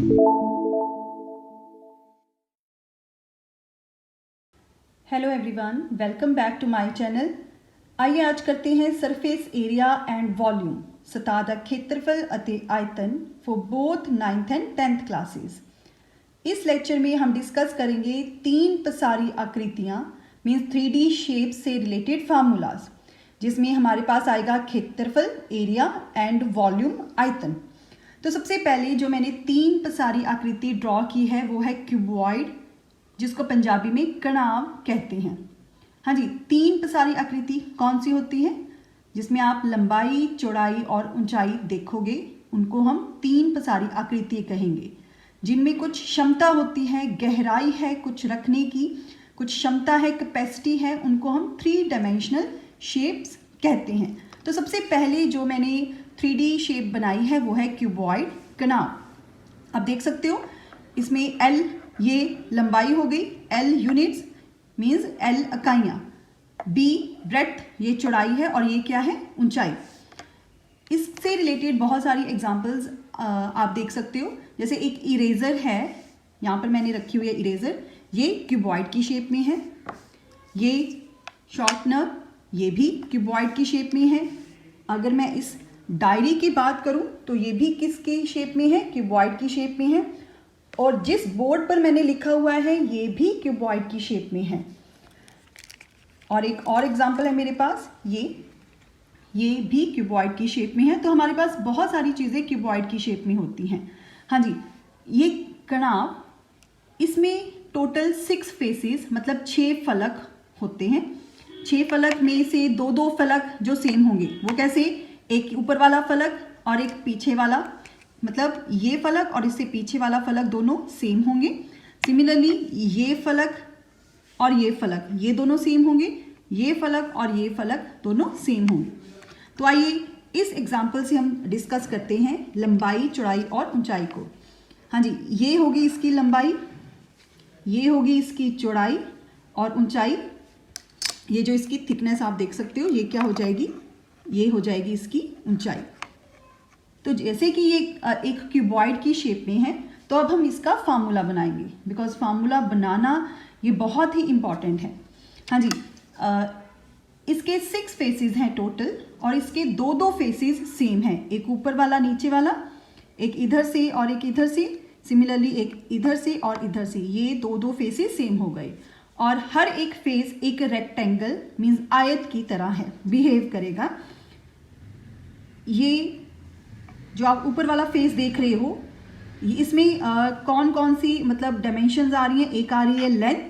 Hello everyone, welcome back to my channel. आइए आज करते हैं सरफेस एरिया एंड वॉल्यूम सतह ਦਾ ਖੇਤਰਫਲ ਅਤੇ आयतन for both 9th and 10th classes. इस लेक्चर में हम डिस्कस करेंगे तीन पसारी आकृतियाँ मीन्स 3D शेप से रिलेटेड फार्मूलाज, जिसमें हमारे पास आएगा क्षेत्रफल एरिया एंड वॉल्यूम आयतन। तो सबसे पहले जो मैंने तीन पसारी आकृति ड्रॉ की है वो है क्यूबॉइड, जिसको पंजाबी में कणाव कहते हैं। हाँ जी, तीन पसारी आकृति कौन सी होती है जिसमें आप लंबाई, चौड़ाई और ऊंचाई देखोगे, उनको हम तीन पसारी आकृति कहेंगे, जिनमें कुछ क्षमता होती है, गहराई है कुछ रखने की, कुछ क्षमता है, कैपेसिटी है, उनको हम 3 डायमेंशनल शेप्स कहते हैं। तो सबसे पहले जो मैंने 3D शेप बनाई है वो है क्यूबॉइड कणाव। आप देख सकते हो इसमें L ये लंबाई हो गई, L यूनिट्स मीन्स L इकाइयाँ, B ब्रेड्थ ये चौड़ाई है और ये क्या है ऊंचाई। इससे रिलेटेड बहुत सारी एग्जांपल्स आप देख सकते हो। जैसे एक इरेजर है, यहाँ पर मैंने रखी हुई है इरेजर, ये क्यूबॉइड की शेप में है। ये शॉर्पनर ये भी क्यूबॉइड की शेप में है। अगर मैं इस डायरी की बात करूँ तो ये भी किसकी शेप में है, क्यूबॉइड की शेप में है। और जिस बोर्ड पर मैंने लिखा हुआ है ये भी क्यूबॉइड की शेप में है। और एक और एग्जांपल है मेरे पास, ये भी क्यूबॉइड की शेप में है। तो हमारे पास बहुत सारी चीज़ें क्यूबॉइड की शेप में होती हैं। हाँ जी, ये कणाव, इसमें टोटल 6 फेसेस मतलब 6 फलक होते हैं। 6 फलक में से 2-2 फलक जो सेम होंगे, वो कैसे, एक ऊपर वाला फलक और एक पीछे वाला, मतलब ये फलक और इससे पीछे वाला फलक दोनों सेम होंगे। सिमिलरली ये फलक और ये फलक ये दोनों सेम होंगे, ये फलक और ये फलक दोनों सेम होंगे। तो आइए इस एग्जाम्पल से हम डिस्कस करते हैं लंबाई, चौड़ाई और ऊंचाई को। हाँ जी, ये होगी इसकी लंबाई, ये होगी इसकी चौड़ाई और ऊंचाई। ये जो इसकी थिकनेस आप देख सकते हो, ये क्या हो जाएगी, ये हो जाएगी इसकी ऊंचाई। तो जैसे कि ये एक क्यूबॉइड की शेप में है, तो अब हम इसका फार्मूला बनाएंगे, बिकॉज फार्मूला बनाना ये बहुत ही इम्पॉर्टेंट है। हाँ जी, इसके 6 फेसेस हैं टोटल और इसके 2-2 फेसेस सेम हैं, एक ऊपर वाला नीचे वाला, एक इधर से और एक इधर से, सिमिलरली एक इधर से और इधर से, ये 2-2 फेसेस सेम हो गए। और हर एक फेस एक रेक्टेंगल मीन्स आयत की तरह है, बिहेव करेगा। ये जो आप ऊपर वाला फेस देख रहे हो, इसमें कौन कौन सी मतलब डायमेंशंस आ रही हैं, एक आ रही है लेंथ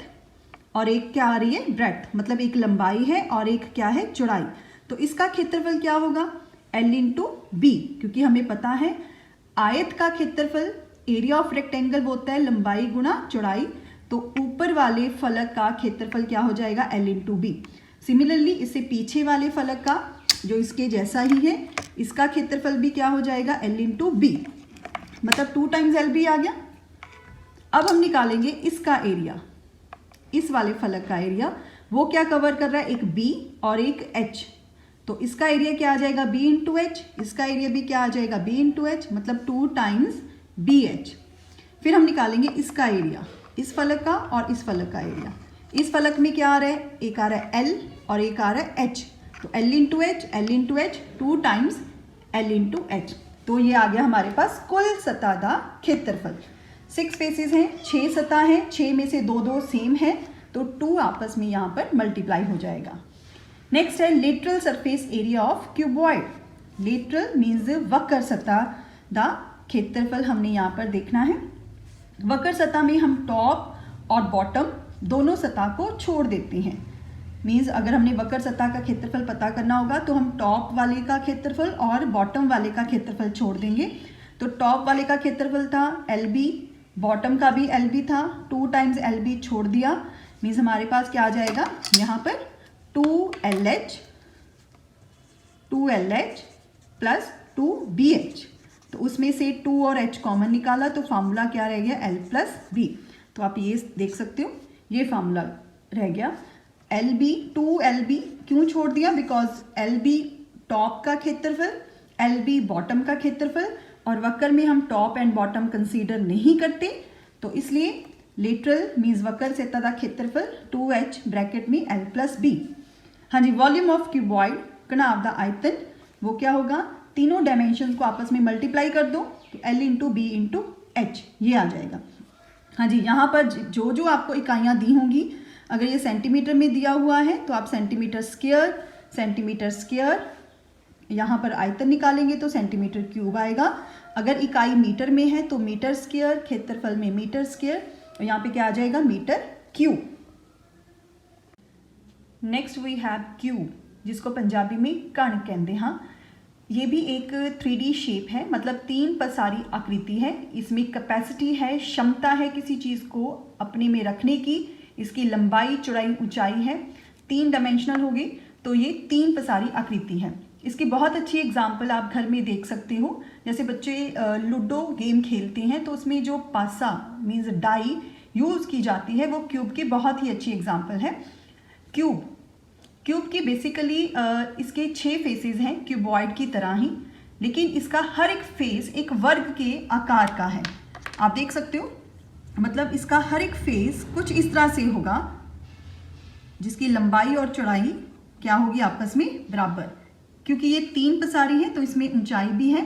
और एक क्या आ रही है ब्रेड्थ, मतलब एक लंबाई है और एक क्या है चौड़ाई। तो इसका क्षेत्रफल क्या होगा, L इंटू बी, क्योंकि हमें पता है आयत का क्षेत्रफल एरिया ऑफ रेक्टेंगल होता है लंबाई गुणा चौड़ाई। तो ऊपर वाले फलक का क्षेत्रफल क्या हो जाएगा, L इंटू बी। सिमिलरली इससे पीछे वाले फलक का जो इसके जैसा ही है, इसका क्षेत्रफल भी क्या हो जाएगा, L इंटू बी, मतलब 2 टाइम्स LB आ गया। अब हम निकालेंगे इसका एरिया, इस वाले फलक का एरिया, वो क्या कवर कर रहा है, एक B और एक H। तो इसका एरिया क्या आ जाएगा, B इंटू एच, इसका एरिया भी क्या आ जाएगा, B इंटू एच, मतलब 2 टाइम्स BH। फिर हम निकालेंगे इसका एरिया, इस फलक का और इस फलक का एरिया। इस फलक में क्या आ रहा है, एक आ रहा है L और एक आ रहा है H। तो L into H, L into H, 2 times L into H. तो ये आ गया हमारे पास कुल सतह का क्षेत्रफल। 6 फेसेस हैं, 6 सतह हैं, 6 में से 2-2 सेम है, तो 2 आपस में यहाँ पर मल्टीप्लाई हो जाएगा। नेक्स्ट है lateral surface area of cuboid. Lateral means वक्र सतह का क्षेत्रफल हमने यहाँ पर देखना है। वक्र सतह में हम टॉप और बॉटम दोनों सतह को छोड़ देते हैं। मीन्स अगर हमने वक्र सतह का क्षेत्रफल पता करना होगा तो हम टॉप वाले का क्षेत्रफल और बॉटम वाले का क्षेत्रफल छोड़ देंगे। तो टॉप वाले का क्षेत्रफल था LB, बॉटम का भी LB था, 2 टाइम्स LB छोड़ दिया, मीन्स हमारे पास क्या आ जाएगा यहाँ पर 2LH प्लस 2BH। तो उसमें से 2 और H कॉमन निकाला तो फार्मूला क्या रह गया, L प्लस B। तो आप ये देख सकते हो, ये फार्मूला रह गया। LB 2LB क्यों छोड़ दिया, बिकॉज LB टॉप का क्षेत्रफल, LB बॉटम का क्षेत्रफल और वक्र में हम टॉप एंड बॉटम कंसीडर नहीं करते, तो इसलिए लेटरल मीन्स वक्र सतह का क्षेत्रफल 2h ब्रैकेट में l प्लस बी। हाँ जी, वॉल्यूम ऑफ क्यूबॉइड कणाव दा आयतन वो क्या होगा, तीनों डायमेंशन को आपस में मल्टीप्लाई कर दो तो l into B into H ये आ जाएगा। हाँ जी, यहाँ पर जो जो आपको इकाइयाँ दी होंगी, अगर ये सेंटीमीटर में दिया हुआ है तो आप सेंटीमीटर स्क्वायर, यहाँ पर आयतन निकालेंगे तो सेंटीमीटर क्यूब आएगा। अगर इकाई मीटर में है तो मीटर स्क्वायर, क्षेत्रफल में मीटर स्क्वायर, और यहाँ पे क्या आ जाएगा, metre cube. Next we have cube, जिसको पंजाबी में कण कहते हैं। ये भी एक 3D शेप है, मतलब 3 पसारी आकृति है। इसमें कैपेसिटी है, क्षमता है किसी चीज़ को अपने में रखने की। इसकी लंबाई, चौड़ाई, ऊंचाई है, 3 डायमेंशनल होगी, तो ये 3 पसारी आकृति है। इसकी बहुत अच्छी एग्जाम्पल आप घर में देख सकते हो। जैसे बच्चे लूडो गेम खेलते हैं तो उसमें जो पासा मीन्स डाई यूज़ की जाती है वो क्यूब की बहुत ही अच्छी एग्जाम्पल है। क्यूब की बेसिकली इसके 6 फेसेस हैं क्यूबॉइड की तरह ही, लेकिन इसका हर एक फेस एक वर्ग के आकार का है। आप देख सकते हो, मतलब इसका हर एक फेस कुछ इस तरह से होगा, जिसकी लंबाई और चौड़ाई क्या होगी, आपस में बराबर। क्योंकि ये 3 पसारी है तो इसमें ऊंचाई भी है,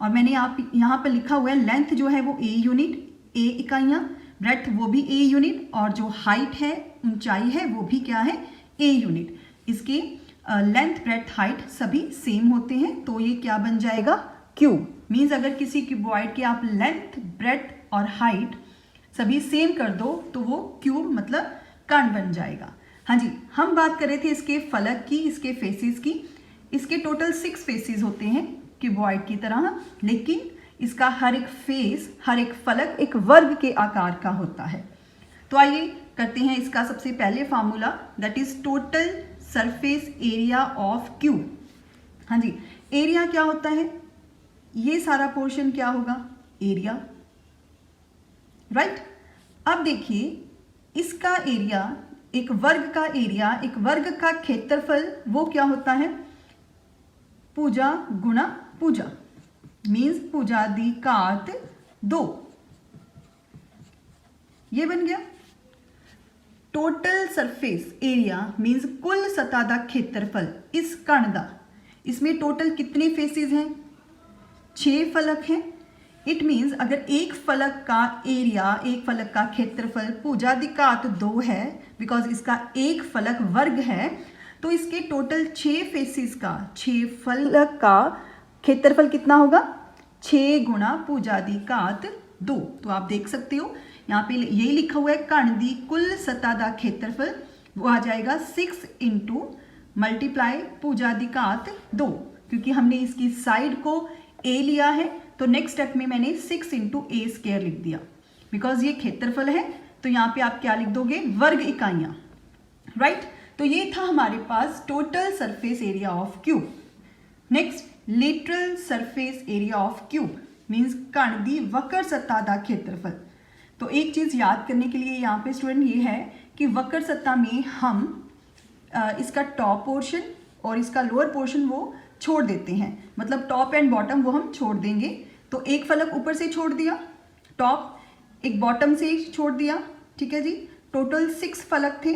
और मैंने आप यहाँ पर लिखा हुआ है लेंथ जो है वो a यूनिट, a इकाइयाँ, ब्रेड्थ वो भी a यूनिट, और जो हाइट है, ऊंचाई है, वो भी क्या है, a यूनिट। इसके लेंथ, ब्रेड्थ, हाइट सभी सेम होते हैं, तो ये क्या बन जाएगा, क्यूब। मीन्स अगर किसी क्यूबॉइड के आप लेंथ, ब्रेड्थ और हाइट सभी सेम कर दो तो वो क्यूब मतलब कण बन जाएगा। हाँ जी, हम बात कर रहे थे इसके फलक की, इसके फेसेस की। इसके टोटल 6 फेसेस होते हैं क्यूबॉइड की तरह, लेकिन इसका हर एक फेस, हर एक फलक एक वर्ग के आकार का होता है। तो आइए करते हैं इसका सबसे पहले formula, that is total surface area of cube. हाँ जी, एरिया क्या होता है, ये सारा पोर्शन क्या होगा, एरिया, राइट। अब देखिए इसका एरिया, एक वर्ग का एरिया, एक वर्ग का क्षेत्रफल वो क्या होता है, पूजा गुणा पूजा, मीन्स पूजा दी घात 2, ये बन गया। टोटल सरफेस एरिया मीन्स कुल सतह का क्षेत्रफल इस कण का। इसमें टोटल कितने फेसेस हैं, 6 फलक हैं। इट मीन्स अगर एक फलक का एरिया, एक फलक का क्षेत्रफल पूजा दी घात 2 है, बिकॉज इसका एक फलक वर्ग है, तो इसके टोटल 6 फेसेस का, 6 फलक का क्षेत्रफल कितना होगा, 6 गुणा पूजा दी घात 2। तो आप देख सकते हो यहाँ पे यही लिखा हुआ है, कण दी कुल सतह का क्षेत्रफल वो आ जाएगा 6 इंटू मल्टीप्लाई पूजा दी घात 2। क्योंकि हमने इसकी साइड को a लिया है तो नेक्स्ट स्टेप में मैंने 6 इंटू ए स्क्वायर लिख दिया, बिकॉज ये क्षेत्रफल है। तो यहाँ पे आप क्या लिख दोगे, वर्ग इकाइयाँ, राइट। तो ये था हमारे पास total surface area of cube. Next, lateral surface area of cube means कण दी वक्र सतह का क्षेत्रफल। तो एक चीज़ याद करने के लिए यहाँ पे स्टूडेंट ये है कि वक्र सतह में हम इसका टॉप पोर्शन और इसका लोअर पोर्शन वो छोड़ देते हैं, मतलब टॉप एंड बॉटम वो हम छोड़ देंगे। तो एक फलक ऊपर से छोड़ दिया टॉप, एक बॉटम से छोड़ दिया, ठीक है जी। टोटल 6 फलक थे,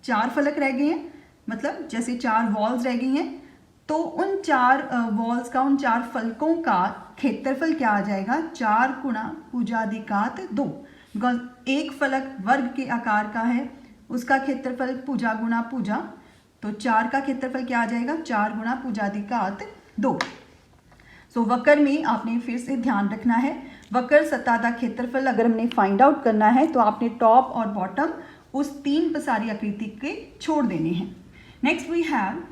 4 फलक रह गए हैं, मतलब जैसे 4 वॉल्स रह गई हैं। तो उन 4 वॉल्स का, उन 4 फलकों का क्षेत्रफल क्या आ जाएगा, 4 गुणा पूजा दी घात 2। बिकॉज एक फलक वर्ग के आकार का है, उसका क्षेत्रफल पूजा गुणा पूजा, तो 4 का क्षेत्रफल क्या आ जाएगा, 4 गुणा पूजा दी घात 2। सो वक्र में आपने फिर से ध्यान रखना है, वक्र सतह का क्षेत्रफल अगर हमने फाइंड आउट करना है तो आपने टॉप और बॉटम उस 3 पसारी आकृति के छोड़ देने हैं। Next we have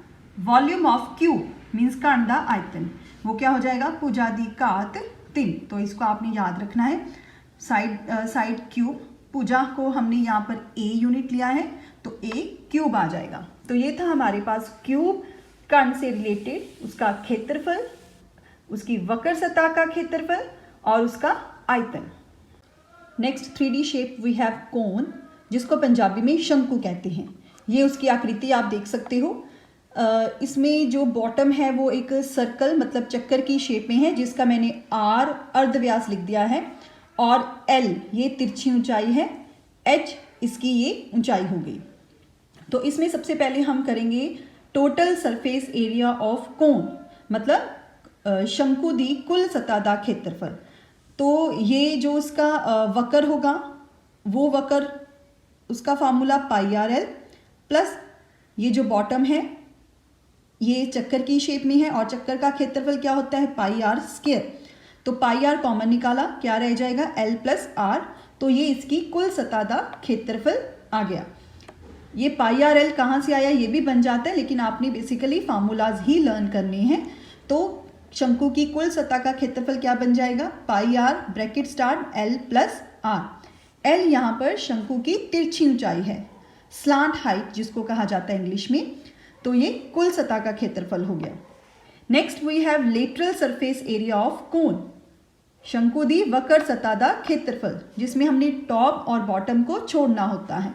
volume of cube means कण का आयतन, वो क्या हो जाएगा, पूजा दी घात 3। तो इसको आपने याद रखना है। साइड क्यूब, पूजा को हमने यहाँ पर a यूनिट लिया है तो a क्यूब आ जाएगा। तो ये था हमारे पास क्यूब, कण से रिलेटेड उसका क्षेत्रफल, उसकी वक्र सतह का क्षेत्रफल और उसका आयतन। Next 3D shape we have cone, जिसको पंजाबी में शंकु कहते हैं। ये उसकी आकृति आप देख सकते हो। इसमें जो बॉटम है वो एक सर्कल मतलब चक्कर की शेप में है, जिसका मैंने आर अर्धव्यास लिख दिया है, और एल ये तिरछी ऊंचाई है, एच इसकी ये ऊंचाई हो गई। तो इसमें सबसे पहले हम करेंगे टोटल सरफेस एरिया ऑफ कोन, मतलब शंकु दी कुल सतह क्षेत्रफल। तो ये जो उसका वक्र होगा वो वक्र उसका फार्मूला पाई आर एल, प्लस ये जो बॉटम है ये चक्कर की शेप में है और चक्कर का क्षेत्रफल क्या होता है पाई आर स्क्वायर। तो पाई आर कॉमन निकाला, क्या रह जाएगा एल प्लस आर, तो ये इसकी कुल सतह क्षेत्रफल आ गया। ये पाई आर एल कहाँ से आया ये भी बन जाता है, लेकिन आपने बेसिकली फार्मूलाज ही लर्न करने हैं। तो शंकु की कुल सतह का क्षेत्रफल क्या बन जाएगा pi R bracket start L plus R. L यहाँ पर शंकु की तिरछी ऊंचाई है, स्लांट हाइट जिसको कहा जाता है इंग्लिश में, तो ये कुल सतह का क्षेत्रफल हो गया। Next we have lateral surface area of cone, शंकु दी वक्र सतह क्षेत्रफल, जिसमें हमने टॉप और बॉटम को छोड़ना होता है।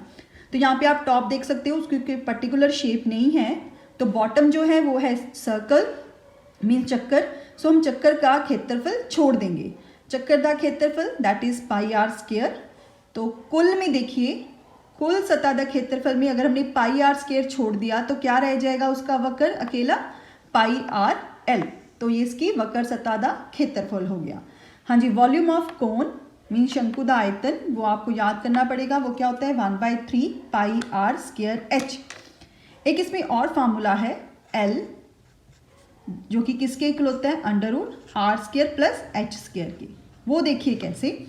तो यहाँ पे आप टॉप देख सकते हो, उसकी पर्टिकुलर शेप नहीं है। तो बॉटम जो है वो है सर्कल मीन चक्कर, सो हम चक्कर का क्षेत्रफल छोड़ देंगे। चक्कर का क्षेत्रफल that is pi R square. तो कुल में देखिए कुल सतह क्षेत्रफल में अगर हमने पाई आर स्क्वायर छोड़ दिया तो क्या रह जाएगा उसका वक्र अकेला पाई आर एल। तो ये इसकी वक्र सतह क्षेत्रफल हो गया। हाँ जी, वॉल्यूम ऑफ कोन मीन शंकु दा आयतन वो आपको याद करना पड़ेगा, वो क्या होता है 1/3 पाई आर स्क्वायर एच। एक इसमें और फार्मूला है एल, जो कि किसके इक्वल होता है under root R square plus H square के। वो देखिए कैसे,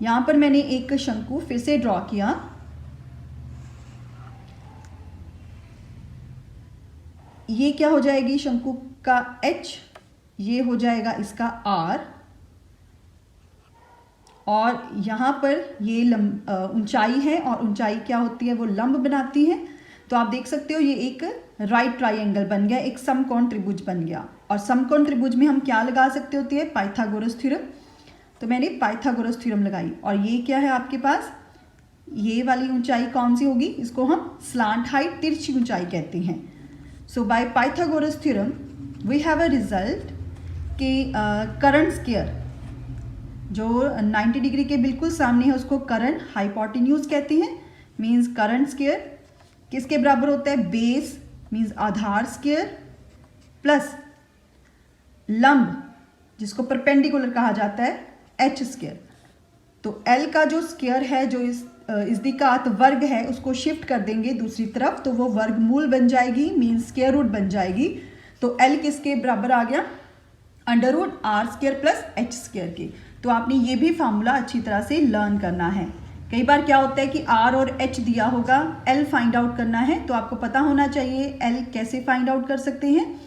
यहां पर मैंने एक शंकु फिर से ड्रॉ किया, ये क्या हो जाएगी शंकु का एच, ये हो जाएगा इसका आर, और यहाँ पर ये ऊंचाई है और ऊंचाई क्या होती है वो लंब बनाती है। तो आप देख सकते हो ये एक राइट ट्राइंगल बन गया, एक समकोण त्रिभुज बन गया। और समकोण त्रिभुज में हम क्या लगा सकते होते हैं पाइथागोरस थ्योरम। तो मैंने पाइथागोरस थ्योरम लगाई, और ये क्या है आपके पास, ये वाली ऊंचाई कौन सी होगी, इसको हम स्लांट हाइट तिरछी ऊंचाई कहते हैं। So by Pythagoras theorem we have a result कि करंट स्क्वायर जो 90 डिग्री के बिल्कुल सामने है उसको करंट हाइपोटेन्यूज कहते हैं। मीन्स करंट स्क्वायर किसके बराबर होता है बेस मीन्स आधार स्क्वायर प्लस लंब जिसको परपेंडिकुलर कहा जाता है एच स्क्वायर। तो एल का जो स्क्वायर है जो इस दिकात वर्ग है उसको शिफ्ट कर देंगे दूसरी तरफ, तो वो वर्गमूल बन जाएगी मीन्स स्क्वायर रूट बन जाएगी। तो एल किसके बराबर आ गया under root R square plus H square के। तो आपने ये भी फार्मूला अच्छी तरह से लर्न करना है। कई बार क्या होता है कि आर और एच दिया होगा, एल फाइंड आउट करना है, तो आपको पता होना चाहिए एल कैसे फाइंड आउट कर सकते हैं।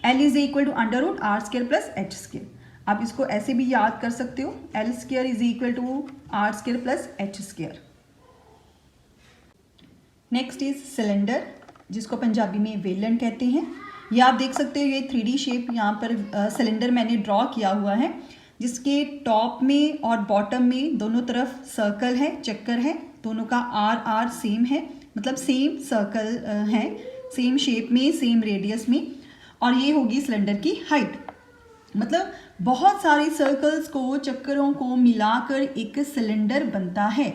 L is equal to under root R square plus H square. आप इसको ऐसे भी याद कर सकते हो, L square is equal to R square plus H square. Next is cylinder, जिसको पंजाबी में वेलन कहते हैं। ये आप देख सकते हो ये 3D शेप यहाँ पर सिलेंडर मैंने ड्रॉ किया हुआ है, जिसके टॉप में और बॉटम में दोनों तरफ सर्कल है, चक्कर है, दोनों का आर आर सेम है, मतलब सेम सर्कल है, सेम शेप में सेम रेडियस में, और ये होगी सिलेंडर की हाइट। मतलब बहुत सारे सर्कल्स को चक्करों को मिलाकर एक सिलेंडर बनता है।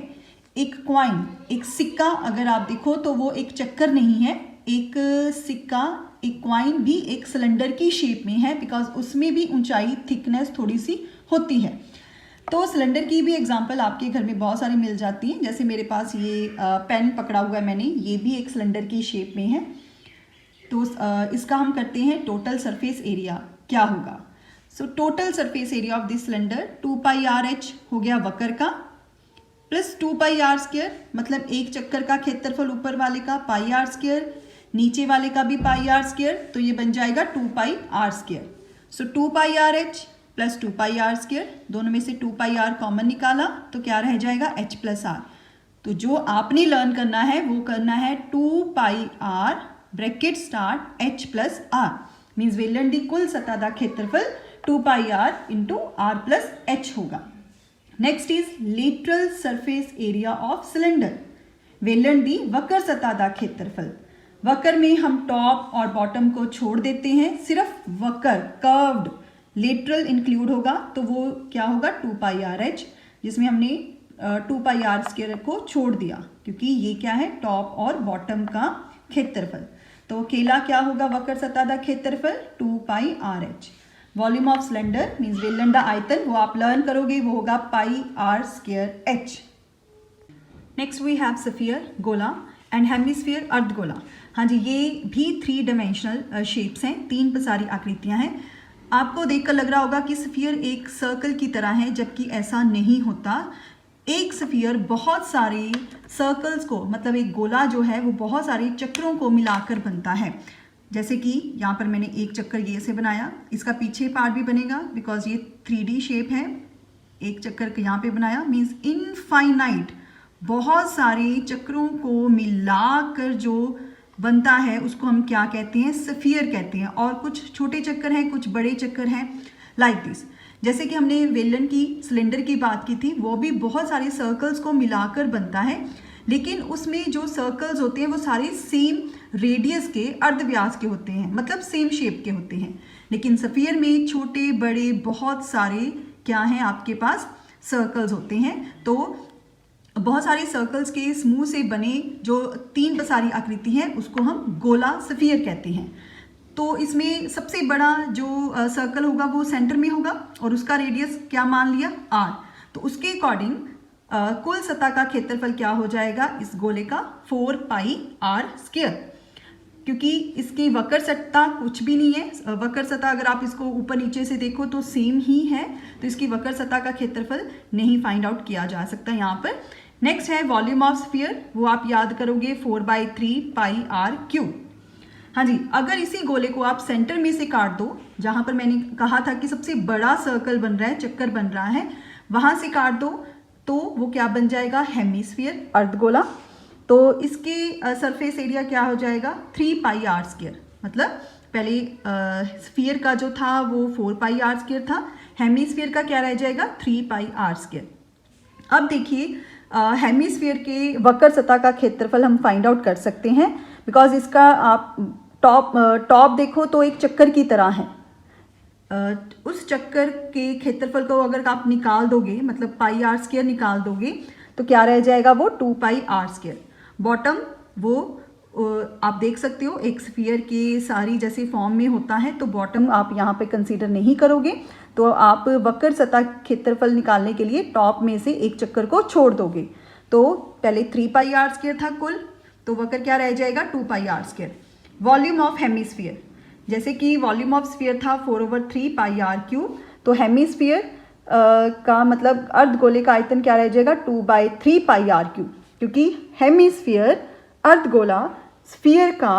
एक कॉइन एक सिक्का अगर आप देखो तो वो एक चक्कर नहीं है, एक सिक्का एक कॉइन भी एक सिलेंडर की शेप में है, बिकॉज उसमें भी ऊंचाई थिकनेस थोड़ी सी होती है। तो सिलेंडर की भी एग्जांपल आपके घर में बहुत सारी मिल जाती हैं, जैसे मेरे पास ये पेन पकड़ा हुआ है मैंने, ये भी एक सिलेंडर की शेप में है। तो इसका हम करते हैं टोटल सरफेस एरिया क्या होगा। So total surface area of this cylinder 2 pi R H हो गया वक्र का, प्लस 2 पाई आर स्क्वायर, मतलब एक चक्कर का क्षेत्रफल ऊपर वाले का पाई आर स्क्वायर, नीचे वाले का भी पाई आर स्क्वायर, तो ये बन जाएगा 2 pi R square. So 2 pi R H plus 2 pi R square, दोनों में से 2 पाई आर कॉमन निकाला तो क्या रह जाएगा एच प्लस आर। तो जो आपने लर्न करना है वो करना है 2 pi R bracket start H plus R, means वेलन दी कुल सतह का क्षेत्रफल 2 pi R into R plus H होगा। Next is lateral surface area of cylinder, वेलन दी वक्र सतह का क्षेत्रफल। वक्र में हम टॉप और बॉटम को छोड़ देते हैं, सिर्फ वक्र कर्व्ड लेटरल इंक्लूड होगा, तो वो क्या होगा 2πRh, जिसमें हमने 2πr² को छोड़ दिया क्योंकि ये क्या है टॉप और बॉटम का क्षेत्रफल। तो अकेला क्या होगा वक्र सतह का क्षेत्रफल 2πRh। Volume of cylinder means बेलन का आयतन, वो आप लर्न करोगे, वो होगा πr²h। Next we have sphere गोला एंड हेमिस्फीयर अर्धगोला। हाँ जी, ये भी 3 डायमेंशनल शेप्स हैं, 3 पसारी आकृतियां हैं। आपको देखकर लग रहा होगा कि स्फीयर एक सर्कल की तरह है, जबकि ऐसा नहीं होता। एक स्फीयर बहुत सारे सर्कल्स को, मतलब एक गोला जो है वो बहुत सारे चक्रों को मिलाकर बनता है। जैसे कि यहाँ पर मैंने एक चक्कर ये से बनाया, इसका पीछे पार्ट भी बनेगा बिकॉज ये 3D शेप है। एक चक्कर यहाँ पे बनाया मीन्स इनफाइनाइट बहुत सारे चक्रों को मिलाकर जो बनता है उसको हम क्या कहते हैं स्फीयर कहते हैं। और कुछ छोटे चक्कर हैं, कुछ बड़े चक्कर हैं, लाइक दिस। जैसे कि हमने वेलन की सिलेंडर की बात की थी, वो भी बहुत सारे सर्कल्स को मिलाकर बनता है, लेकिन उसमें जो सर्कल्स होते हैं वो सारे सेम रेडियस के अर्धव्यास के होते हैं, मतलब सेम शेप के होते हैं। लेकिन स्फीयर में छोटे बड़े बहुत सारे क्या हैं आपके पास सर्कल्स होते हैं। तो बहुत सारे सर्कल्स के समूह से बने जो 3 पसारी आकृति है उसको हम गोला स्फीयर कहते हैं। तो इसमें सबसे बड़ा जो सर्कल होगा वो सेंटर में होगा और उसका रेडियस क्या मान लिया r। तो उसके अकॉर्डिंग कुल सतह का क्षेत्रफल क्या हो जाएगा इस गोले का 4πr², क्योंकि इसकी वक्र सतह कुछ भी नहीं है। वक्र सतह अगर आप इसको ऊपर नीचे से देखो तो सेम ही है, तो इसकी वक्र सतह का क्षेत्रफल नहीं फाइंड आउट किया जा सकता यहाँ पर। नेक्स्ट है वॉल्यूम ऑफ स्फीयर, वो आप याद करोगे 4/3πr³। हाँ जी, अगर इसी गोले को आप सेंटर में से काट दो, जहां पर मैंने कहा था कि सबसे बड़ा सर्कल बन रहा है, चक्कर बन रहा है, वहां से काट दो तो वो क्या बन जाएगा हेमिस्फीयर अर्धगोला। तो इसके सरफेस एरिया क्या हो जाएगा 3πr²। मतलब पहले स्फीयर का जो था वो 4πr² था, हेमिस्फीयर का क्या रह जाएगा 3πr²। अब देखिए हेमिस्फीयर के वक्र सतह का क्षेत्रफल हम फाइंड आउट कर सकते हैं, बिकॉज इसका आप टॉप देखो तो एक चक्कर की तरह है। उस चक्कर के क्षेत्रफल को अगर आप निकाल दोगे, मतलब πr² निकाल दोगे, तो क्या रह जाएगा वो 2πr²। बॉटम वो आप देख सकते हो एक स्फीयर के सारी जैसे फॉर्म में होता है, तो बॉटम आप यहाँ पे कंसीडर नहीं करोगे, तो आप वक्र सतह क्षेत्रफल निकालने के लिए टॉप में से एक चक्कर को छोड़ दोगे। तो पहले 3πr² था कुल, तो वक्र क्या रह जाएगा 2πr²। वॉल्यूम ऑफ हेमिस्फीयर, जैसे कि वॉल्यूम ऑफ स्फीयर था 4/3πr³, तो हेमिस्फीयर का मतलब अर्धगोले का आयतन क्या रह जाएगा 2/3πr³, क्योंकि हेमिस्फीयर अर्धगोला स्फीयर का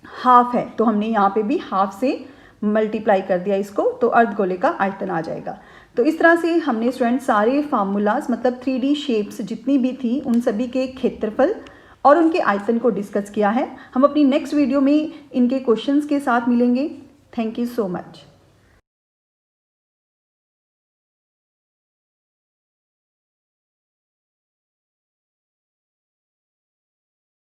हाफ है, तो हमने यहाँ पे भी हाफ से मल्टीप्लाई कर दिया इसको, तो अर्धगोले का आयतन आ जाएगा। तो इस तरह से हमने स्टूडेंट सारे फार्मूलाज मतलब 3D शेप्स जितनी भी थी उन सभी के क्षेत्रफल और उनके आयतन को डिस्कस किया है। हम अपनी नेक्स्ट वीडियो में इनके क्वेश्चंस के साथ मिलेंगे। Thank you so much.